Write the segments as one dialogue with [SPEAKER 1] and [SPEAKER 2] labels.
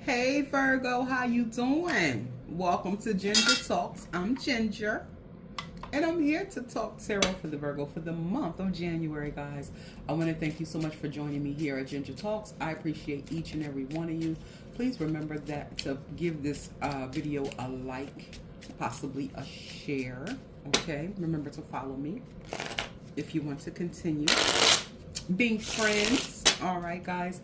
[SPEAKER 1] Hey Virgo, how you doing? Welcome to Ginger Talks. I'm Ginger, and I'm here to talk tarot for the Virgo for the month of January, guys. I want to thank you so much for joining me here at Ginger Talks. I appreciate each and every one of you. Please remember that to give this video a like, possibly a share. Okay, remember to follow me if you want to continue being friends. All right, guys.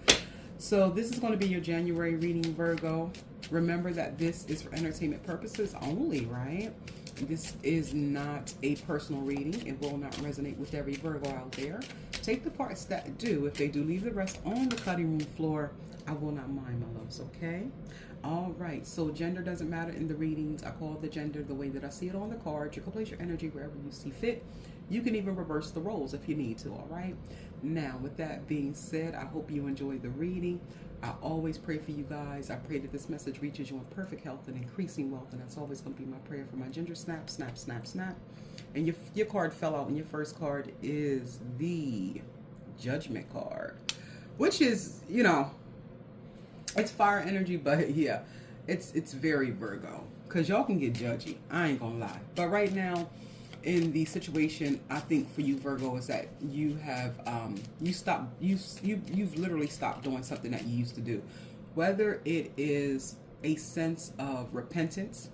[SPEAKER 1] So this is going to be your January reading, Virgo. Remember that this is for entertainment purposes only, right? This is not a personal reading. It will not resonate with every Virgo out there. Take the parts that do. If they do, leave the rest on the cutting room floor. I will not mind, my loves, okay? All right, so gender doesn't matter in the readings. I call the gender the way that I see it on the card. You can place your energy wherever you see fit. You can even reverse the roles if you need to, all right? Now, with that being said, I hope you enjoyed the reading. I always pray for you guys. I pray that this message reaches you in perfect health and increasing wealth, and that's always going to be my prayer for my ginger. Snap, snap, snap, snap. And your card fell out, and your first card is the Judgment card, which is, you know, it's fire energy, but yeah, it's very Virgo, because y'all can get judgy. I ain't gonna lie. But right now, in the situation, I think for you, Virgo, is that you have you've literally stopped doing something that you used to do, whether it is a sense of repentance,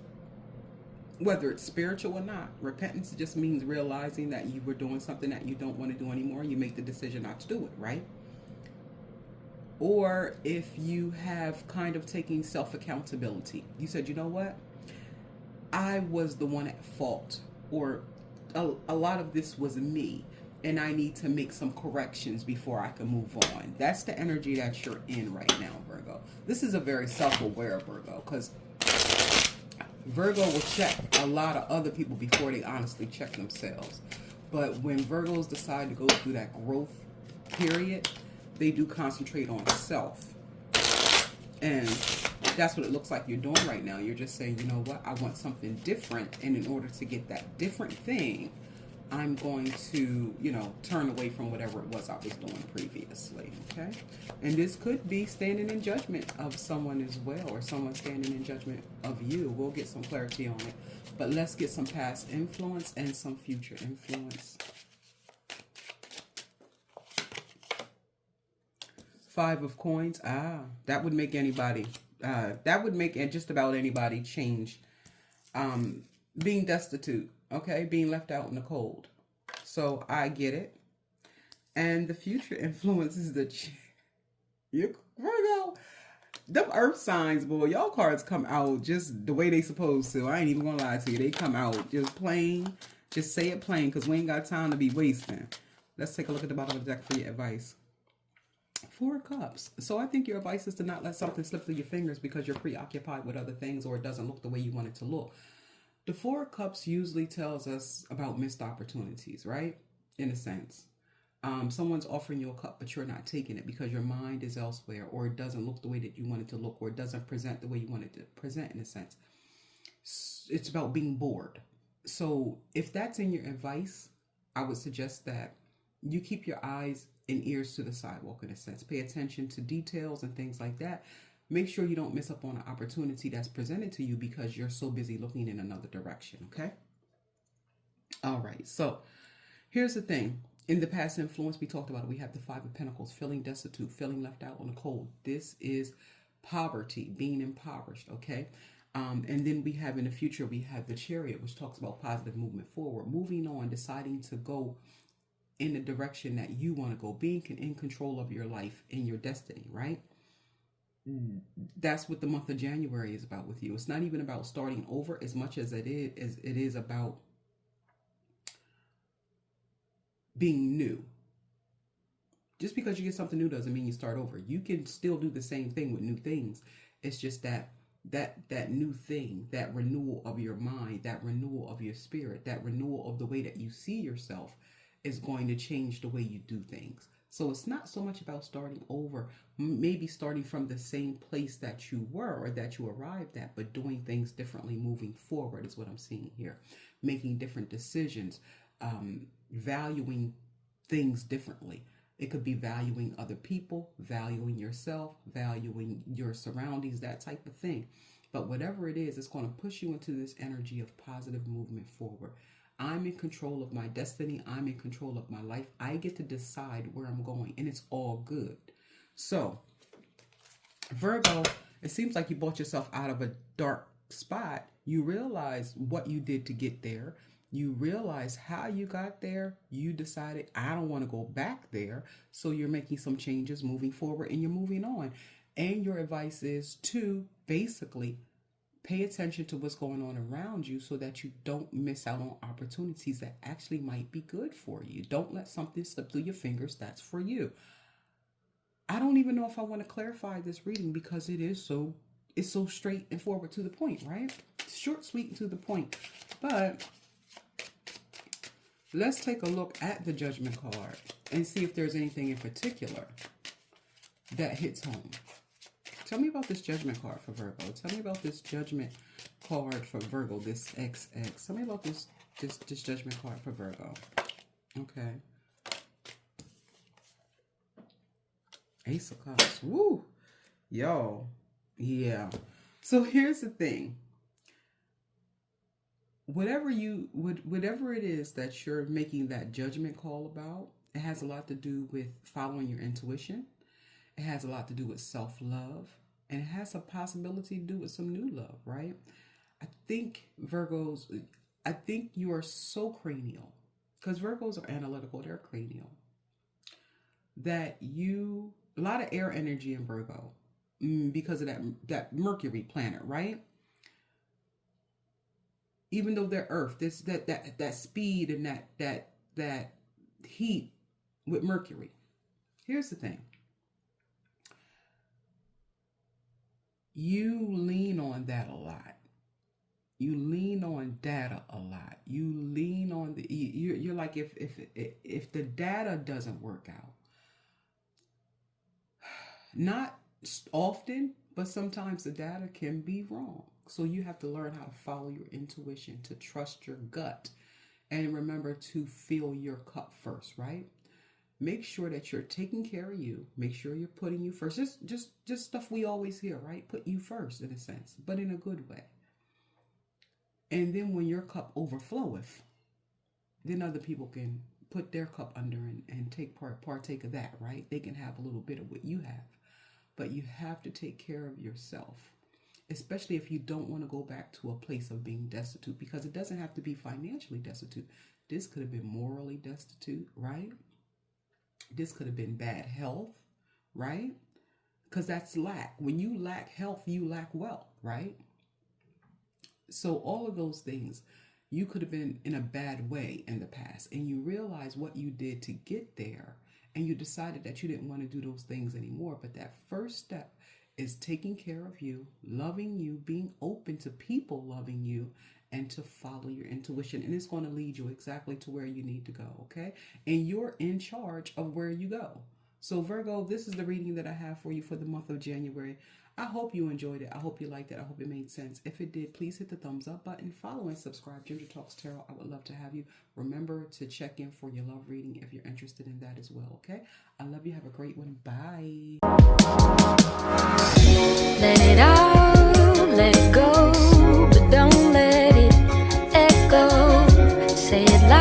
[SPEAKER 1] whether it's spiritual or not. Repentance just means realizing that you were doing something that you don't want to do anymore. You make the decision not to do it, right? Or if you have kind of taken self-accountability. You said, you know what? I was the one at fault, or a lot of this was me, and I need to make some corrections before I can move on. That's the energy that you're in right now, Virgo. This is a very self-aware Virgo, because Virgo will check a lot of other people before they honestly check themselves. But when Virgos decide to go through that growth period, they do concentrate on self. And that's what it looks like you're doing right now. You're just saying, you know what, I want something different. And in order to get that different thing, I'm going to, you know, turn away from whatever it was I was doing previously. Okay. And this could be standing in judgment of someone as well, or someone standing in judgment of you. We'll get some clarity on it. But let's get some past influence and some future influence. Five of coins. That would make anybody, that would make just about anybody change. Being destitute, okay? Being left out in the cold. So I get it. And the future influences you Virgo. Them earth signs, boy, y'all cards come out just the way they supposed to. I ain't even gonna lie to you. They come out just plain. Just say it plain, because we ain't got time to be wasting. Let's take a look at the bottom of the deck for your advice. Four of Cups. So I think your advice is to not let something slip through your fingers because you're preoccupied with other things, or it doesn't look the way you want it to look. The Four of Cups usually tells us about missed opportunities, right? In a sense. Someone's offering you a cup, but you're not taking it because your mind is elsewhere, or it doesn't look the way that you want it to look, or it doesn't present the way you want it to present, in a sense. It's about being bored. So if that's in your advice, I would suggest that you keep your eyes and ears to the sidewalk, in a sense. Pay attention to details and things like that. Make sure you don't miss up on an opportunity that's presented to you because you're so busy looking in another direction, okay? All right, so here's the thing. In the past influence, we talked about it. We have the Five of Pentacles, feeling destitute, feeling left out on the cold. This is poverty, being impoverished, okay? And then we have in the future, we have the Chariot, which talks about positive movement forward, moving on, deciding to go in the direction that you want to go, being in control of your life and your destiny, right? That's what the month of January is about with you. It's not even about starting over as much as it is about being new. Just because you get something new doesn't mean you start over. You can still do the same thing with new things. It's just that new thing, that renewal of your mind, that renewal of your spirit, that renewal of the way that you see yourself is going to change the way you do things. So it's not so much about starting over, maybe starting from the same place that you were or that you arrived at, but doing things differently, moving forward is what I'm seeing here. Making different decisions, valuing things differently. It could be valuing other people, valuing yourself, valuing your surroundings, that type of thing. But whatever it is, it's going to push you into this energy of positive movement forward. I'm in control of my destiny. I'm in control of my life. I get to decide where I'm going, and it's all good. So, Virgo, it seems like you brought yourself out of a dark spot. You realize what you did to get there. You realize how you got there. You decided, I don't want to go back there. So you're making some changes moving forward, and you're moving on. And your advice is to basically pay attention to what's going on around you so that you don't miss out on opportunities that actually might be good for you. Don't let something slip through your fingers that's for you. I don't even know if I want to clarify this reading because it's so straight and forward to the point, right? Short, sweet, and to the point. But let's take a look at the Judgment card and see if there's anything in particular that hits home. Tell me about this Judgment card for Virgo. Tell me about this Judgment card for Virgo, this XX. Tell me about this Judgment card for Virgo. Okay. Ace of Cups. Woo! Yo. Yeah. So here's the thing. Whatever it is that you're making that judgment call about, it has a lot to do with following your intuition. It has a lot to do with self-love. And it has a possibility to do with some new love, right? I think you are so cranial, because Virgos are analytical, they're cranial, that a lot of air energy in Virgo, because of that Mercury planet, right? Even though they're Earth, that speed and that heat with Mercury. Here's the thing. You lean on that a lot. You lean on data a lot. You lean on you're like, if the data doesn't work out, not often, but sometimes the data can be wrong. So you have to learn how to follow your intuition, to trust your gut, and remember to fill your cup first, right? Make sure that you're taking care of you. Make sure you're putting you first. Just stuff we always hear, right? Put you first in a sense, but in a good way. And then when your cup overfloweth, then other people can put their cup under and partake of that, right? They can have a little bit of what you have. But you have to take care of yourself, especially if you don't want to go back to a place of being destitute, because it doesn't have to be financially destitute. This could have been morally destitute, right? This could have been bad health, right? Because that's lack. When you lack health, you lack wealth, right? So all of those things, you could have been in a bad way in the past, and you realize what you did to get there, and you decided that you didn't want to do those things anymore. But that first step is taking care of you, loving you, being open to people loving you, and to follow your intuition. And it's going to lead you exactly to where you need to go, okay? And you're in charge of where you go. So Virgo, this is the reading that I have for you for the month of January. I hope you enjoyed it. I hope you liked it. I hope it made sense. If it did, please hit the thumbs up button. Follow and subscribe. Ginger Talks Tarot. I would love to have you. Remember to check in for your love reading if you're interested in that as well, okay? I love you. Have a great one. Bye.
[SPEAKER 2] Let it out, let it go, but don't let it echo. Say it loud.